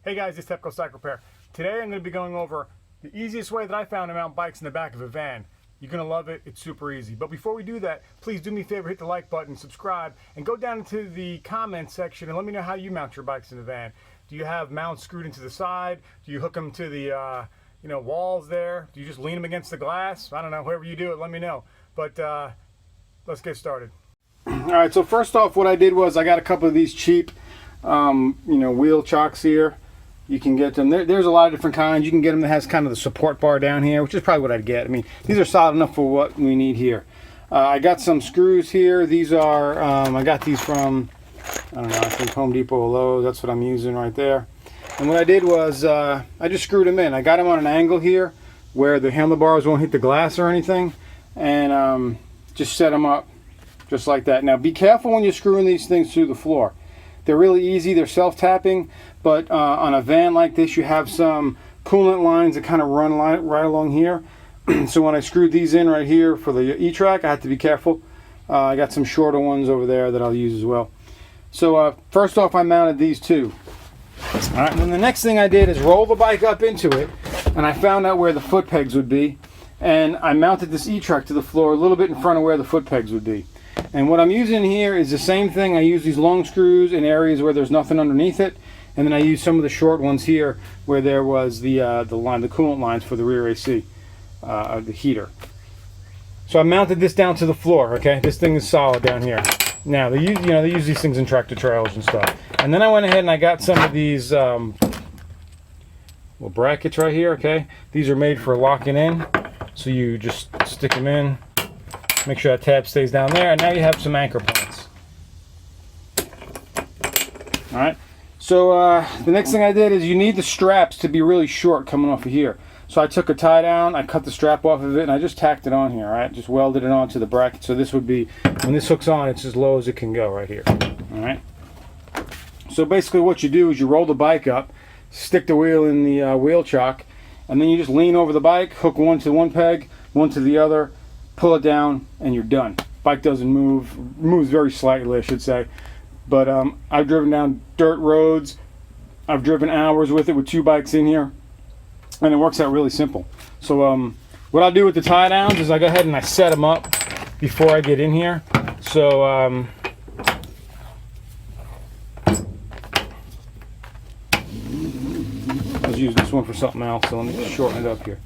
Hey guys, it's Tepco Cycle Repair. Today I'm going to be going over the easiest way that I found to mount bikes in the back of a van. You're going to love it. It's super easy. But before we do that, please do me a favor, hit the like button, subscribe, and go down into the comment section and let me know how you mount your bikes in the van. Do you have mounts screwed into the side? Do you hook them to the walls there? Do you just lean them against the glass? I don't know. However you do it, let me know. But let's get started. All right, so first off, what I did was I got a couple of these cheap wheel chocks here. You can get them. There's a lot of different kinds. You can get them that has kind of the support bar down here, which is probably what I'd get. I mean, these are solid enough for what we need here. I got some screws here. These are, I got these from, I don't know, I think Home Depot or Lowe's. That's what I'm using right there. And what I did was, I just screwed them in. I got them on an angle here where the handlebars won't hit the glass or anything. And just set them up just like that. Now, be careful when you're screwing these things through the floor. They're really easy. They're self-tapping, but on a van like this, you have some coolant lines that kind of run right along here. So when I screwed these in right here for the E-Track, I had to be careful. I got some shorter ones over there that I'll use as well. So first off, I mounted these two. All right, and then the next thing I did is roll the bike up into it, and I found out where the foot pegs would be, and I mounted this E-Track to the floor a little bit in front of where the foot pegs would be. And what I'm using here is the same thing. I use these long screws in areas where there's nothing underneath it, and then I use some of the short ones here where there was the coolant lines for the rear AC, the heater. So I mounted this down to the floor. Okay, this thing is solid down here. Now they use these things in tractor trailers and stuff. And then I went ahead and I got some of these little brackets right here. Okay, these are made for locking in, so you just stick them in. Make sure that tab stays down there, and now you have some anchor points. Alright, so the next thing I did is you need the straps to be really short coming off of here. So I took a tie down, I cut the strap off of it, and I just tacked it on here, alright? Just welded it onto the bracket, so this would be, when this hooks on, it's as low as it can go right here. Alright? So basically what you do is you roll the bike up, stick the wheel in the wheel chock, and then you just lean over the bike, hook one to one peg, one to the other, pull it down, and you're done. Bike doesn't move, moves very slightly, I should say. But I've driven down dirt roads. I've driven hours with it with two bikes in here, and it works out really simple. So what I'll do with the tie downs is I go ahead and I set them up before I get in here. So I was using this one for something else, so let me just shorten it up here.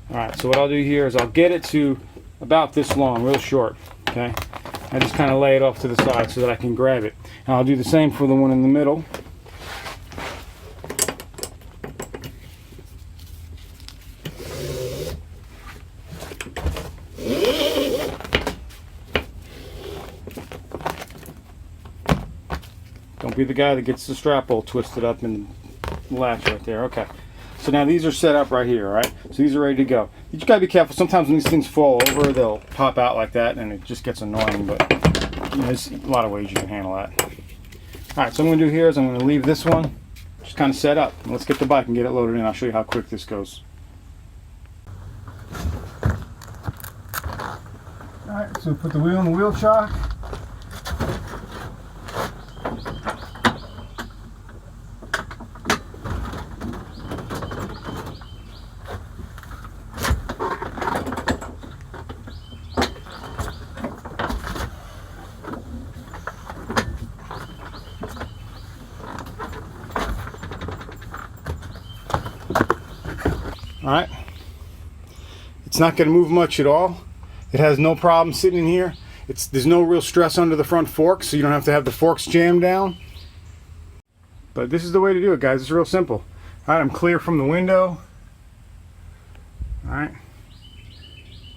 All right, so what I'll do here is I'll get it to about this long, real short, okay? I just kind of lay it off to the side so that I can grab it. And I'll do the same for the one in the middle. Don't be the guy that gets the strap all twisted up in the latch right there, okay. So now these are set up right here, right? So these are ready to go. You just gotta be careful. Sometimes when these things fall over, they'll pop out like that, and it just gets annoying. But there's a lot of ways you can handle that. All right, so what I'm gonna do here is I'm gonna leave this one just kind of set up. Let's get the bike and get it loaded in. I'll show you how quick this goes. All right, so put the wheel in the wheel chock. Alright, it's not going to move much at all. It has no problem sitting in here. There's no real stress under the front forks, so you don't have to have the forks jammed down. But this is the way to do it, guys. It's real simple. Alright, I'm clear from the window. Alright,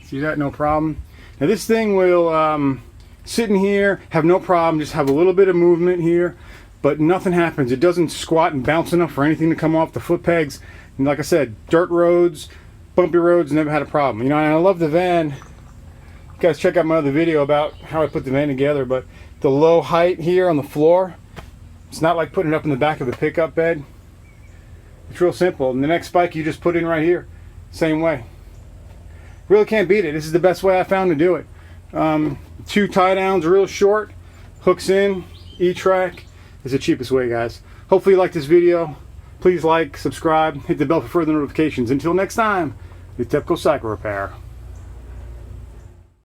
see that? No problem. Now this thing will sit in here, have no problem, just have a little bit of movement here, but nothing happens. It doesn't squat and bounce enough for anything to come off the foot pegs. And like I said, dirt roads, bumpy roads, never had a problem. And I love the van. You guys check out my other video about how I put the van together, but the low height here on the floor, it's not like putting it up in the back of the pickup bed. It's real simple. And the next bike you just put in right here, same way. Really can't beat it. This is the best way I found to do it. Two tie downs, real short, hooks in, E-Track is the cheapest way, guys. Hopefully you like this video. Please like, subscribe, hit the bell for further notifications. Until next time, it's TEPCO Cycle Repair.